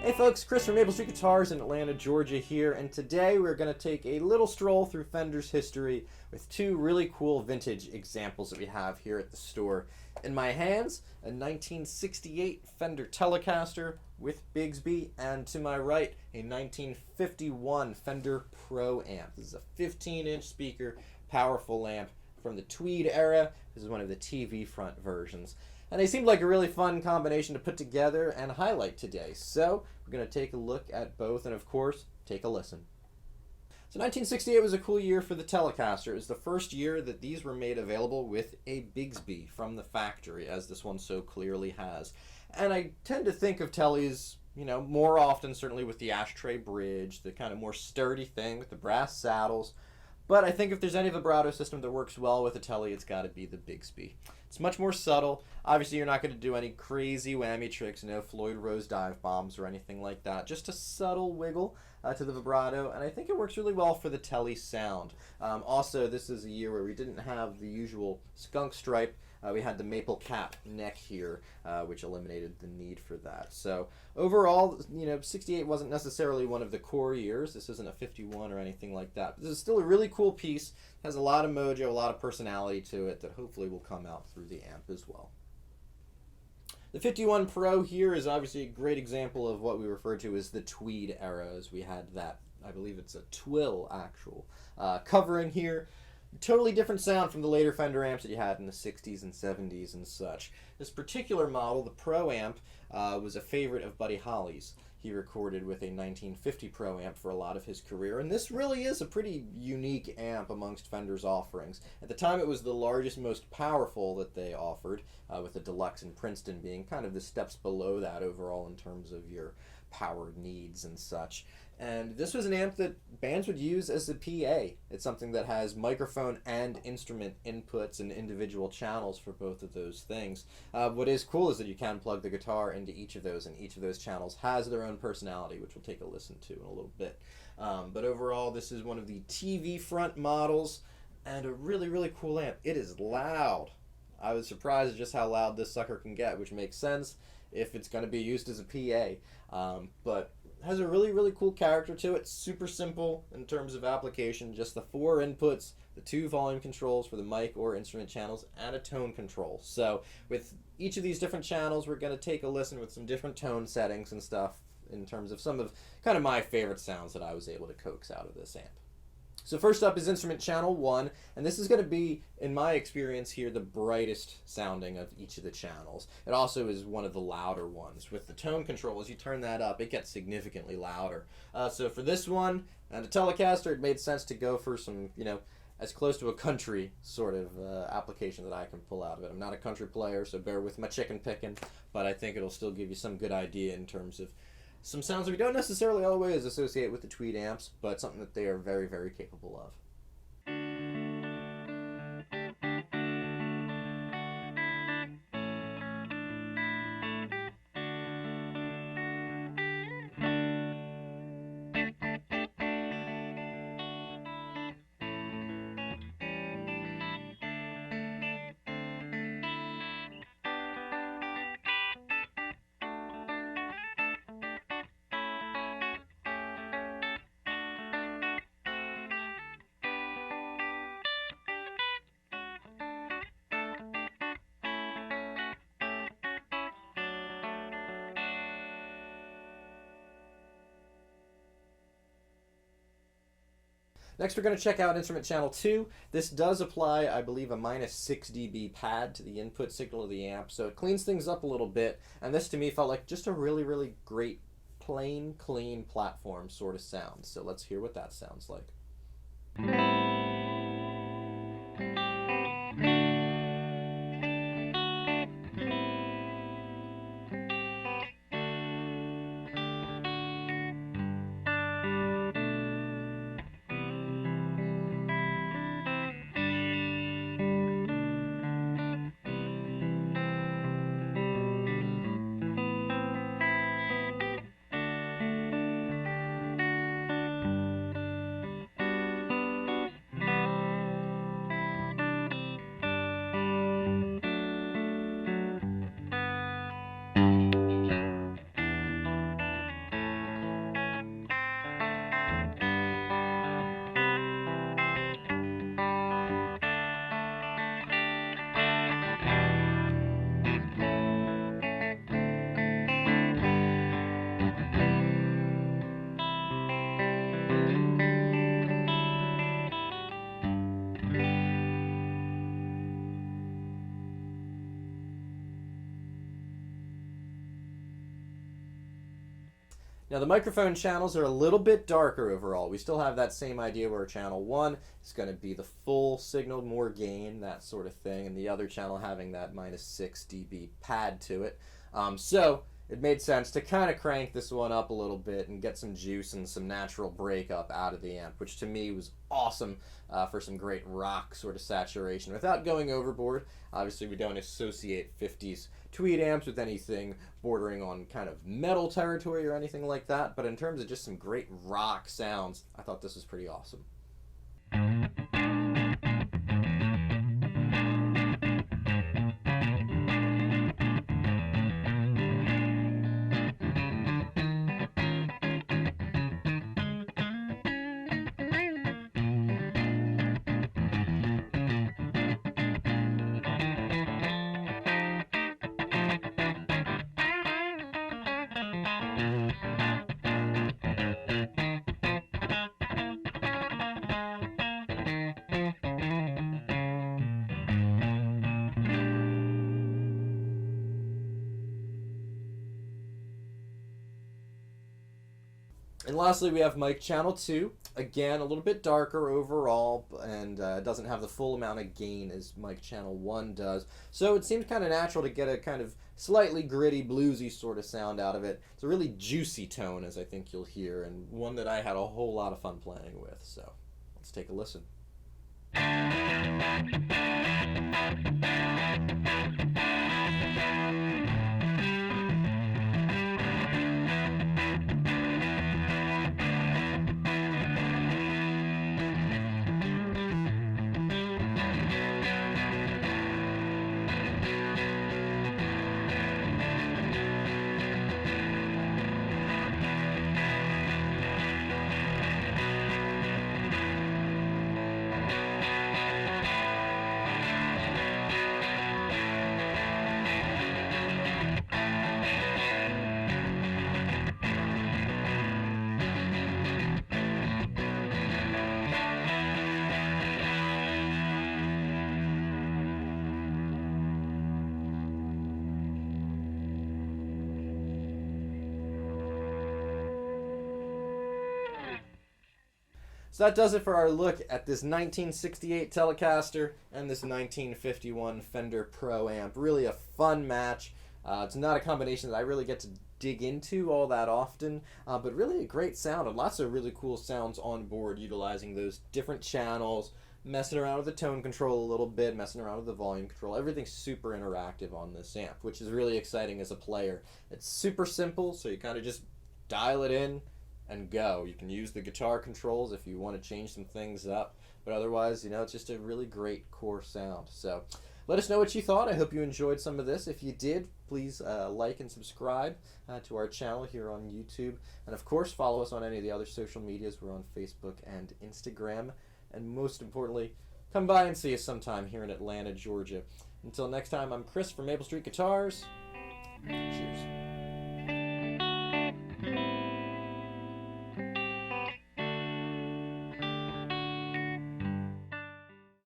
Hey folks, Chris from Maple Street Guitars in Atlanta, Georgia here, and today we're going to take a little stroll through Fender's history with two really cool vintage examples that we have here at the store. In my hands, a 1968 Fender Telecaster with Bigsby, and to my right, a 1951 Fender Pro amp. This is a 15-inch speaker, powerful amp from the Tweed era. This is one of the TV front versions. And they seemed like a really fun combination to put together and highlight today. So we're going to take a look at both and, of course, take a listen. So 1968 was a cool year for the Telecaster. It was the first year that these were made available with a Bigsby from the factory, as this one so clearly has. And I tend to think of Tellies, more often certainly with the ashtray bridge, the kind of more sturdy thing with the brass saddles. But I think if there's any vibrato system that works well with a Telly, it's got to be the Bigsby. It's much more subtle. Obviously, you're not going to do any crazy whammy tricks, no Floyd Rose dive bombs or anything like that. Just a subtle wiggle to the vibrato, and I think it works really well for the Telly sound. Also, this is a year where we didn't have the usual skunk stripe. We had the maple cap neck here, which eliminated the need for that. So overall, 68 wasn't necessarily one of the core years. This isn't a 51 or anything like that. But this is still a really cool piece. Has a lot of mojo, a lot of personality to it that hopefully will come out through the amp as well. The 51 Pro here is obviously a great example of what we refer to as the Tweed era, as we had that, I believe it's a twill actual, covering here. Totally different sound from the later Fender amps that you had in the 60s and 70s and such. This particular model, the Pro amp, was a favorite of Buddy Holly's. He recorded with a 1950 Pro amp for a lot of his career, and this really is a pretty unique amp amongst Fender's offerings. At the time, it was the largest, most powerful that they offered, with the Deluxe in Princeton being kind of the steps below that overall in terms of your power needs and such. And this was an amp that bands would use as a PA. It's something that has microphone and instrument inputs and individual channels for both of those things. What is cool is that you can plug the guitar into each of those, and each of those channels has their own personality, which we'll take a listen to in a little bit. But overall, this is one of the TV front models, and a really, really cool amp. It is loud. I was surprised at just how loud this sucker can get, which makes sense if it's going to be used as a PA. But has a really, really cool character to it. Super simple in terms of application. Just the 4 inputs, the 2 volume controls for the mic or instrument channels, and a tone control. So with each of these different channels, we're going to take a listen with some different tone settings and stuff in terms of some of kind of my favorite sounds that I was able to coax out of this amp. So first up is instrument channel 1, and this is going to be, in my experience here, the brightest sounding of each of the channels. It also is one of the louder ones. With the tone control, as you turn that up, it gets significantly louder. So for this one, and a Telecaster, it made sense to go for some, as close to a country sort of application that I can pull out of it. I'm not a country player, so bear with my chicken picking, but I think it'll still give you some good idea in terms of some sounds that we don't necessarily always associate with the Tweed amps, but something that they are very, very capable of. Next, we're going to check out instrument channel 2. This does apply, I believe, a -6 dB pad to the input signal of the amp, so it cleans things up a little bit, and this to me felt like just a really, really great, plain, clean platform sort of sound. So let's hear what that sounds like. Now the microphone channels are a little bit darker overall. We still have that same idea where channel 1 is going to be the full signal, more gain, that sort of thing, and the other channel having that -6 dB pad to it. So it made sense to kind of crank this one up a little bit and get some juice and some natural breakup out of the amp, which to me was awesome for some great rock sort of saturation without going overboard. Obviously, we don't associate 50s tweed amps with anything bordering on kind of metal territory or anything like that, but in terms of just some great rock sounds, I thought this was pretty awesome. And lastly, we have mic channel 2. Again, a little bit darker overall, and doesn't have the full amount of gain as mic channel 1 does. So it seems kind of natural to get a kind of slightly gritty, bluesy sort of sound out of it. It's a really juicy tone, as I think you'll hear, and one that I had a whole lot of fun playing with. So let's take a listen. So that does it for our look at this 1968 Telecaster and this 1951 Fender Pro amp. Really a fun match. It's not a combination that I really get to dig into all that often, but really a great sound and lots of really cool sounds on board utilizing those different channels, messing around with the tone control a little bit, messing around with the volume control. Everything's super interactive on this amp, which is really exciting as a player. It's super simple, so you kind of just dial it in and go. You can use the guitar controls if you want to change some things up, but otherwise, you know, it's just a really great core sound. So let us know what you thought. I hope you enjoyed some of this. If you did, please like and subscribe to our channel here on YouTube, and of course follow us on any of the other social medias. We're on Facebook and Instagram, and most importantly, come by and see us sometime here in Atlanta, Georgia. Until next time, I'm Chris from Maple Street Guitars. Cheers.